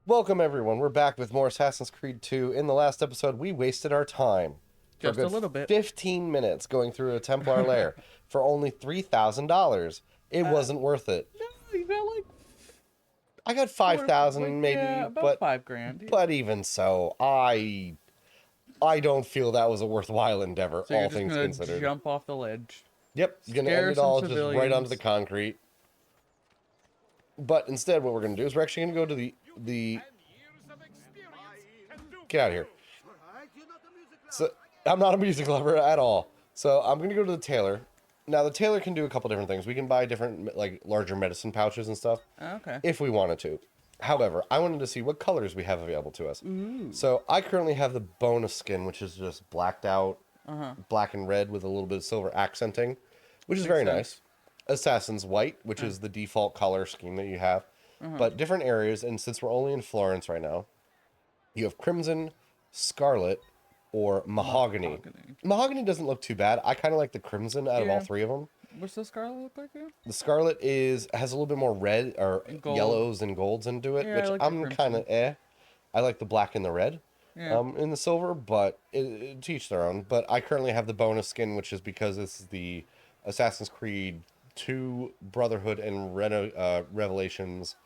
Welcome everyone. We're back with more Assassin's Creed 2. In the last episode, we wasted our time for a Just a good little bit. 15 minutes going through a Templar lair for only $3,000. It wasn't worth it. No, you got like I got four, like 5,000 yeah, maybe, about but 5 grand. even so, I don't feel that was a worthwhile endeavor, So you're all just things gonna considered. jump off the ledge, Yep, gonna end scare it some all just right onto the civilians. concrete. But instead what we're gonna do is we're actually gonna go to the get out of here. So I'm not a music lover at all. So I'm gonna go to the tailor. Now the tailor can do a couple different things. We can buy different like larger medicine pouches and stuff Okay. if we wanted to. However, I wanted to see what colors we have available to us. Ooh. So I currently have the bonus skin, which is just blacked out, Uh-huh. black and red with a little bit of silver accenting, which is Makes very sense. nice. Assassin's white, which is the default color scheme that you have, but different areas. And since we're only in Florence right now, you have crimson, scarlet, or mahogany. Mahogany. Mahogany doesn't look too bad. I kind of like the crimson out of all Yeah. three of them. What's the scarlet look like again? The scarlet has a little bit more red or Gold. yellows and golds into it, Yeah, I which like the I'm kind of crimson. I like the black and the red, Yeah. in the silver, but to each their own. But I currently have the bonus skin, which is because this is the Assassin's Creed 2 Brotherhood and Revelations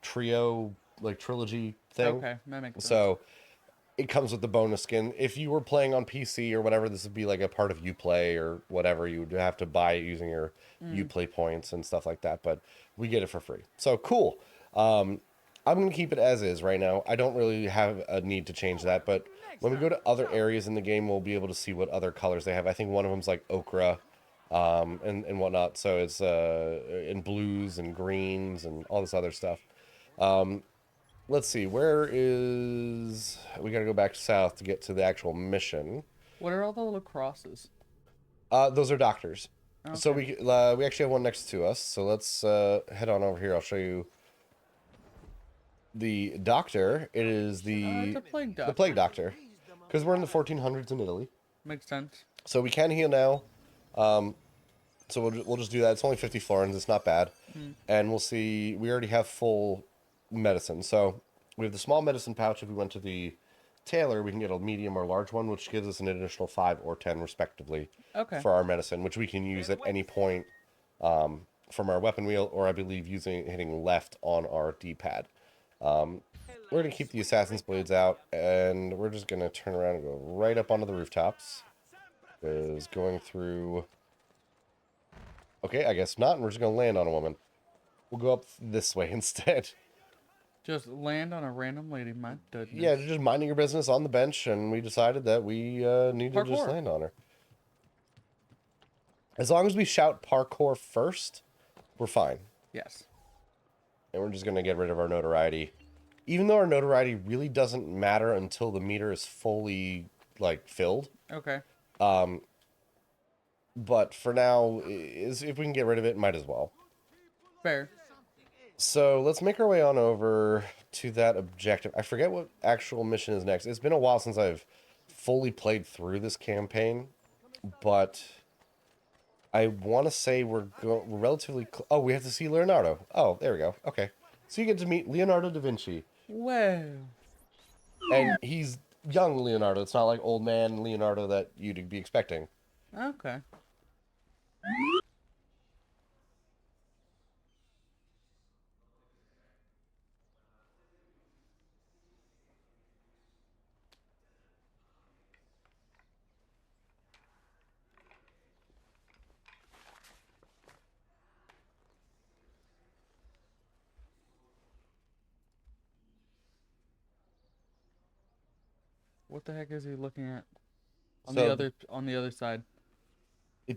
trio, like trilogy thing. Okay, that makes sense. So it comes with the bonus skin. If you were playing on PC or whatever, this would be like a part of Uplay or whatever. You would have to buy it using your Uplay points and stuff like that. But we get it for free. So cool. I'm going to keep it as is right now. I don't really have a need to change that. But when we go to other areas in the game, we'll be able to see what other colors they have. I think one of them's like ochre and whatnot. So it's in blues and greens and all this other stuff. Let's see, where is... We gotta go back south to get to the actual mission. What are all the little crosses? Those are doctors. So Okay. we actually have one next to us. So let's head on over here. I'll show you the doctor. It is It's a plague the doctor. plague doctor, because we're in the 1400s in Italy. Makes sense. So we can heal now. So we'll just do that. It's only 50 florins. It's not bad. And we'll see. We already have full medicine. So we have the small medicine pouch. If we went to the tailor, we can get a medium or large one, which gives us an additional 5 or 10 respectively Okay. for our medicine, which we can use at any point from our weapon wheel, or I believe hitting left on our D-pad. We're going to keep the assassin's blades out, and we're just going to turn around and go right up onto the rooftops. Is going through... Okay, I guess not, and we're just going to land on a woman. We'll go up this way instead. Just land on a random lady. My goodness. Yeah, just minding your business on the bench, and we decided that we need to just Parkour. land on her. As long as we shout parkour first, we're fine. Yes. And we're just going to get rid of our notoriety. Even though our notoriety really doesn't matter until the meter is fully, like, filled. Okay. But for now, if we can get rid of it, might as well. Fair. So let's make our way on over to that objective. I forget what actual mission is next. It's been a while since I've fully played through this campaign, but I want to say we're relatively... Oh, we have to see Leonardo. Oh, there we go. Okay. So you get to meet Leonardo da Vinci. Well. And he's young Leonardo. It's not like old man Leonardo that you'd be expecting. Okay. What the heck is he looking at? So On the other side.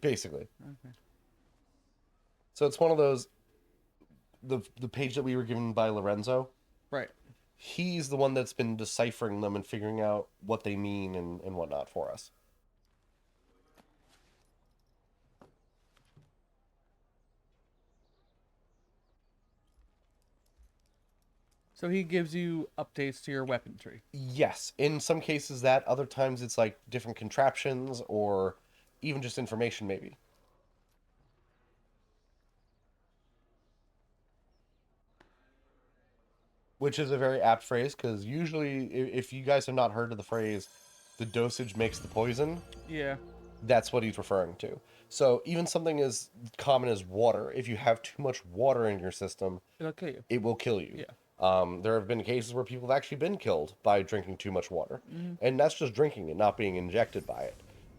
basically. Okay. So it's one of those... The page that we were given by Lorenzo... Right. He's the one that's been deciphering them and figuring out what they mean and whatnot for us. So he gives you updates to your weaponry. Yes, in some cases that, other times it's like different contraptions or even just information maybe. which is a very apt phrase because usually, if you guys have not heard of the phrase, the dosage makes the poison, Yeah. that's what he's referring to. So even something as common as water, if you have too much water in your system, It'll kill you. it will kill you. Yeah. There have been cases where people have actually been killed by drinking too much water, Mm-hmm. and that's just drinking it, not being injected by it.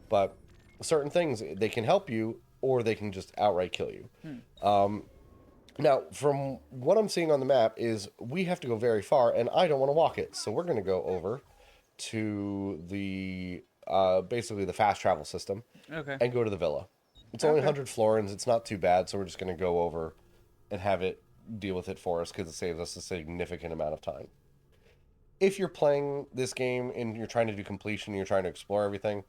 But certain things, they can help you, or they can just outright kill you. Now, from what I'm seeing on the map, is we have to go very far, and I don't want to walk it, so we're going to go over to the basically the fast travel system Okay. and go to the villa. It's only Okay. 100 florins. It's not too bad, so we're just going to go over and have it deal with it for us because it saves us a significant amount of time. If you're playing this game and you're trying to do completion and you're trying to explore everything,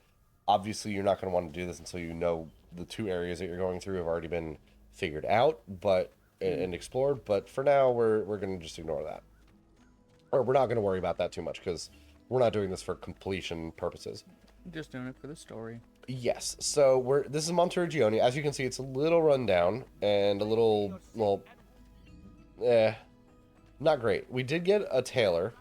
obviously you're not going to want to do this until you know the two areas that you're going through have already been figured out, but and explored. But for now, we're going to just ignore that, or we're not going to worry about that too much because we're not doing this for completion purposes. Just doing it for the story. Yes, so this is Montergione. As you can see, it's a little rundown and a little, well, not great. We did get a tailor,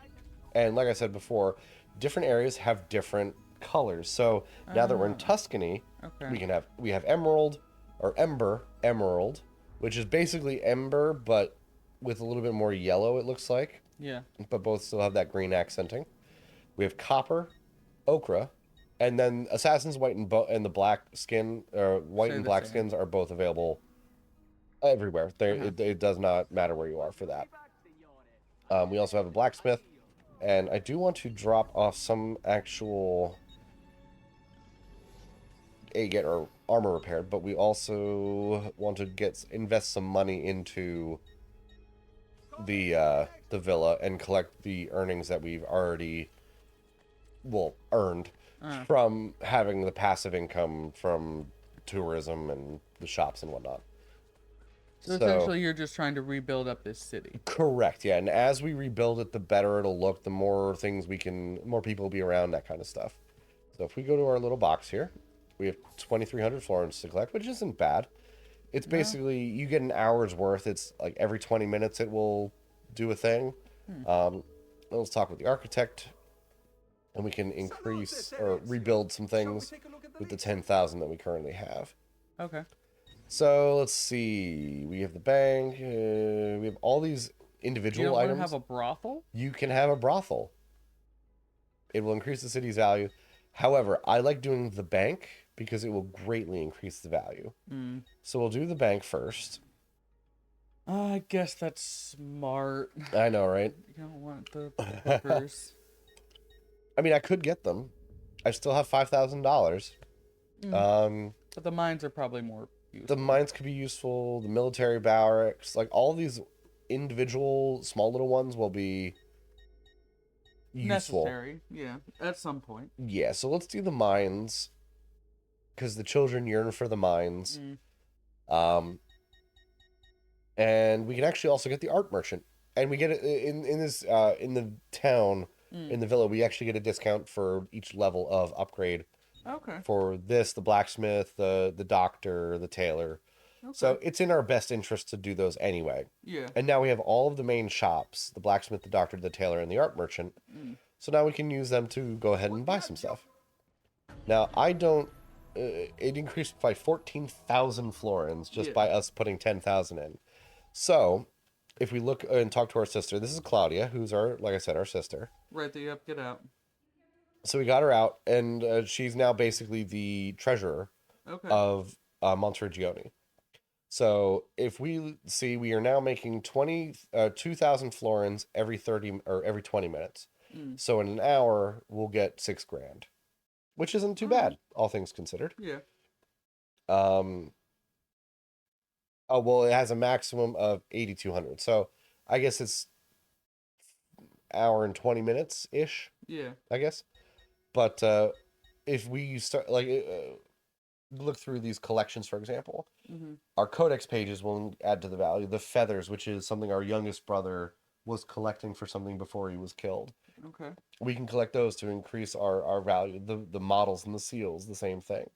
and like I said before, different areas have different colors. So now that we're in Tuscany, Okay. we have emerald or emerald, which is basically ember but with a little bit more yellow, it looks like, Yeah. but both still have that green accenting. We have copper, ochre, and then Assassin's White and the black skin, or white Say and the black same. skins are both available everywhere. Uh-huh. It does not matter where you are for that. We also have a blacksmith, and I do want to drop off some actual get our armor repaired, but we also want to invest some money into the villa and collect the earnings that we've already earned Uh, from having the passive income from tourism and the shops and whatnot. so essentially, you're just trying to rebuild up this city. Correct, yeah. And as we rebuild it, the better it'll look, the more more people will be around, that kind of stuff. So if we go to our little box here, we have 2,300 florins to collect, which isn't bad. It's No. basically, you get an hour's worth. It's like every 20 minutes it will do a thing. Let's talk with the architect, and we can increase or rebuild some things with the 10,000 that we currently have. Okay. So let's see. We have the bank. We have all these You individual don't want to items. have a brothel? You can have a brothel. It will increase the city's value. However, I like doing the bank because it will greatly increase the value. Mm. So we'll do the bank first. I guess that's smart. I know, right? You don't want the hookers. I mean, I could get them. I still have $5,000. But the mines are probably more The useful. mines could be useful. The military barracks, like all these individual small little ones, will be useful. Necessary, yeah, at some point. Yeah, so let's do the mines because the children yearn for the mines. Um, and we can actually also get the art merchant, and we get it in this in the town in the villa. We actually get a discount for each level of upgrade. Okay. For this, the blacksmith, the doctor, the tailor. Okay. So it's in our best interest to do those anyway. Yeah. And now we have all of the main shops, the blacksmith, the doctor, the tailor, and the art merchant. So now we can use them to go ahead and buy some stuff. Now, I don't... it increased by 14,000 florins just by us putting 10,000 in. So, if we look and talk to our sister, this is Claudia, who's like I said, our sister. Right there, yep, get out. So we got her out, and she's now basically the treasurer of Montergione. So if we see, we are now making 2,000 florins every 30 or every 20 minutes. So in an hour, we'll get 6 grand, which isn't too bad, all things considered. Yeah. Oh, well, it has a maximum of 8,200. So I guess it's hour and 20 minutes ish. Yeah. I guess. But if we start look through these collections, for example, our codex pages will add to the value. The feathers, which is something our youngest brother was collecting for something before he was killed. Okay. We can collect those to increase our value. The models and the seals, the same thing.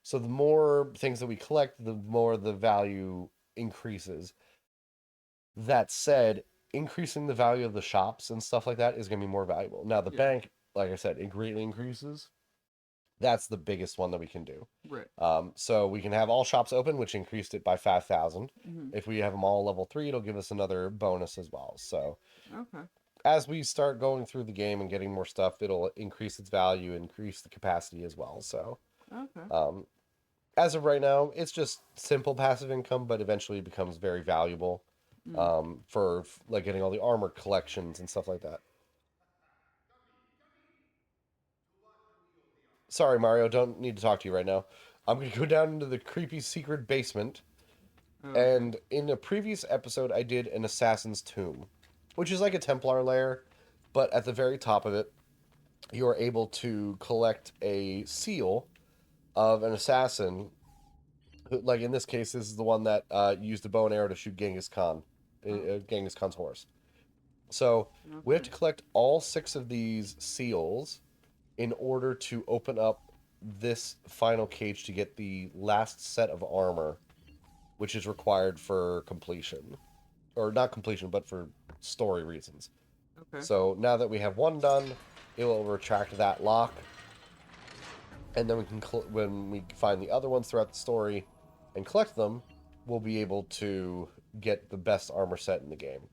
So the more things that we collect, the more the value increases. That said, increasing the value of the shops and stuff like that is going to be more valuable. Now, the Yeah. bank, like I said, it greatly increases. That's the biggest one that we can do. Right. So we can have all shops open, which increased it by 5,000. Mm-hmm. If we have them all level 3, it'll give us another bonus as well. So Okay. as we start going through the game and getting more stuff, it'll increase its value, increase the capacity as well. So Okay. as of right now, it's just simple passive income, but eventually it becomes very valuable Mm. for like getting all the armor collections and stuff like that. Sorry, Mario, don't need to talk to you right now. I'm going to go down into the creepy secret basement. Okay. And in a previous episode, I did an assassin's tomb, which is like a Templar lair, but at the very top of it, you are able to collect a seal of an assassin. Who, like in this case, this is the one that used a bow and arrow to shoot Genghis Khan, Genghis Khan's horse. So we have Okay. to collect all 6 of these seals in order to open up this final cage to get the last set of armor, which is required for completion. Or not completion, but for story reasons. Okay. So now that we have one done, it will retract that lock, and then we can when we find the other ones throughout the story and collect them, we'll be able to get the best armor set in the game.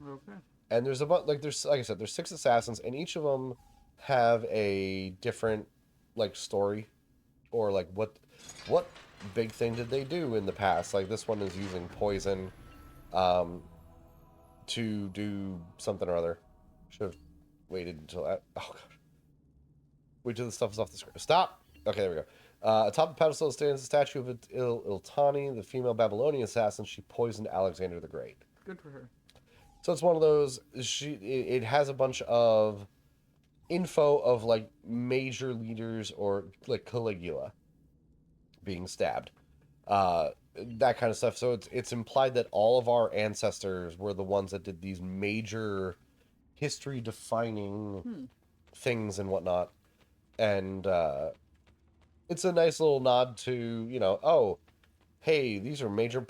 Okay. And there's about there's like I said, there's 6 assassins, and each of them have a different like story or like what big thing did they do in the past. Like this one is using poison um, to do something or other. Should have waited until that. Oh god. Wait till the stuff is off the screen. Stop. Okay, there we go. Atop the pedestal stands a statue of Iltani, the female Babylonian assassin. She poisoned Alexander the Great. Good for her. So it's one of those. It has a bunch of info of like major leaders or like Caligula being stabbed, that kind of stuff. So it's implied that all of our ancestors were the ones that did these major history defining things and whatnot, and it's a nice little nod to oh hey, these are major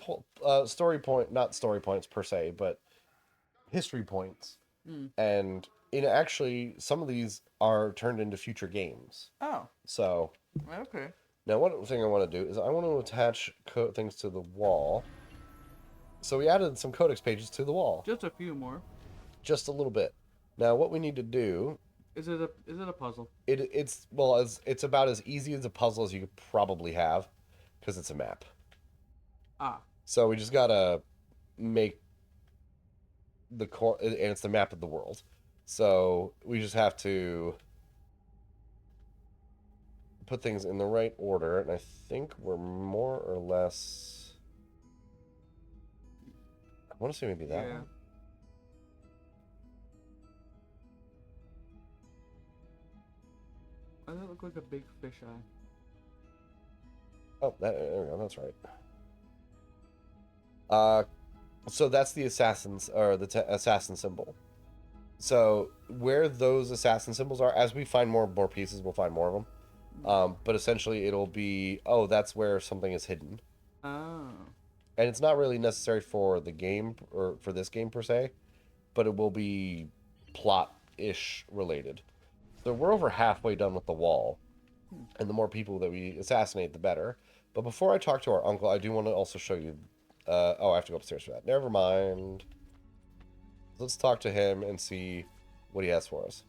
story point, not story points per se, but history points. Mm. And in actually, some of these are turned into future games. Oh. So Okay. now one thing I want to do is I want to attach things to the wall. So we added some codex pages to the wall, Just a few more. just a little bit. Now what we need to do, Is it a puzzle? it's well, it's about as easy as a puzzle as you could probably have, because it's a map. Ah. So we just gotta make the core, and it's the map of the world. So we just have to put things in the right order, and I think we're more or less. I want to say maybe that Yeah. one. Why does it look like a big fish eye? Oh, there we go. That's right. Uh, so that's the assassins or the assassin symbol. So where those assassin symbols are, as we find more pieces, we'll find more of them. But essentially, it'll be that's where something is hidden, Oh. and it's not really necessary for the game or for this game per se, but it will be plot-ish related. So we're over halfway done with the wall, and the more people that we assassinate, the better. But before I talk to our uncle, I do want to also show you. Oh, I have to go upstairs for that. Never mind. Let's talk to him and see what he has for us.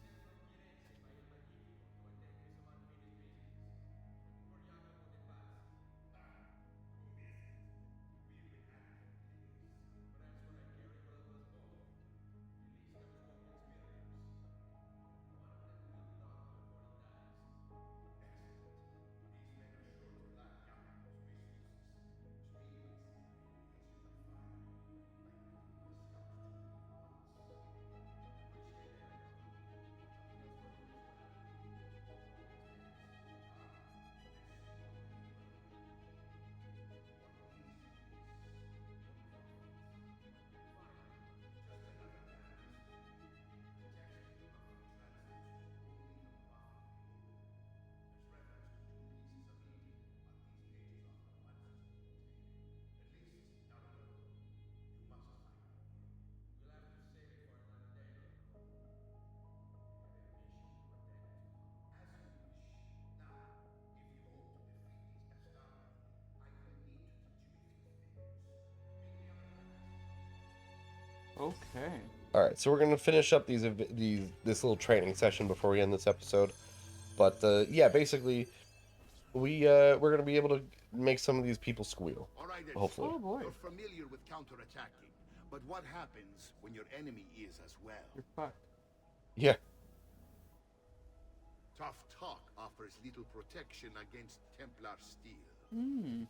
Okay. All right, so we're gonna finish up this little training session before we end this episode. But yeah, basically, we're gonna be able to make some of these people squeal. All right, then. Hopefully. Oh boy. You're familiar with counterattacking, but what happens when your enemy is as well? You're fucked. Yeah. Tough talk offers little protection against Templar steel. Hmm.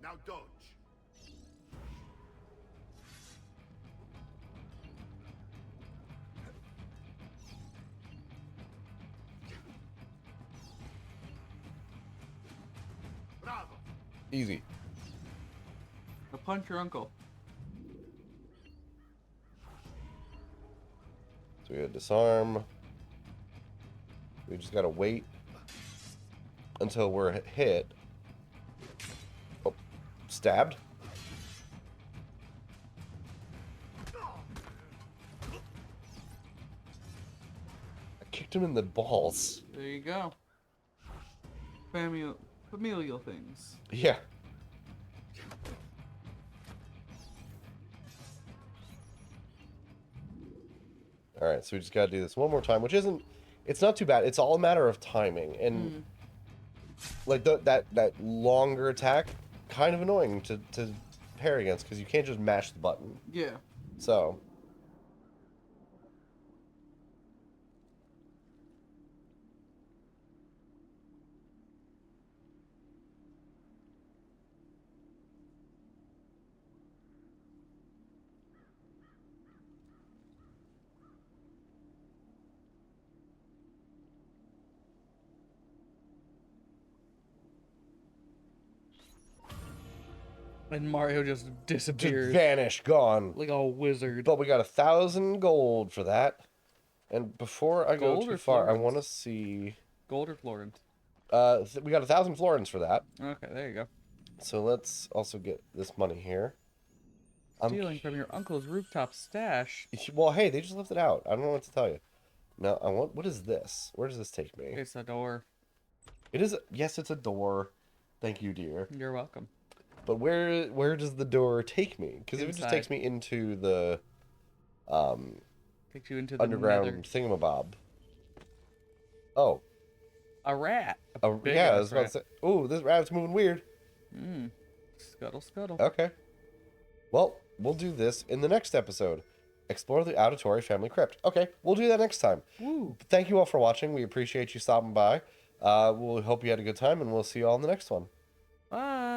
Now dodge. Bravo. Easy. Now punch your uncle. So we gotta disarm. We just gotta wait until we're hit. Oh, stabbed. I kicked him in the balls. There you go. Familial things. Yeah. All right, so we just gotta do this one more time, which isn't. It's not too bad. It's all a matter of timing, and like that longer attack, kind of annoying to parry against because you can't just mash the button. Yeah. So. And Mario just Just disappeared vanish, gone. like a wizard. But we got 1,000 gold for that. And before I Gold go too or far, I florins? want to see. Gold or Florent? We got 1,000 florins for that. Okay, there you go. So let's also get this money here. Stealing from your uncle's rooftop stash. Well, hey, they just left it out. I don't know what to tell you. Now I want. What is this? Where does this take me? It's a door. It is. Yes, it's a door. Thank you, dear. You're welcome. But where does the door take me? Because if it just takes me into the Takes you into the underground nether. thingamabob. Oh, A rat. Big yeah. I ass was about to rat. say. Oh, this rabbit's moving weird. Scuttle, scuttle. Okay. Well, we'll do this in the next episode. Explore the Auditory Family Crypt. Okay, we'll do that next time. Woo. Thank you all for watching. We appreciate you stopping by. We'll hope you had a good time, and we'll see you all in the next one. Bye.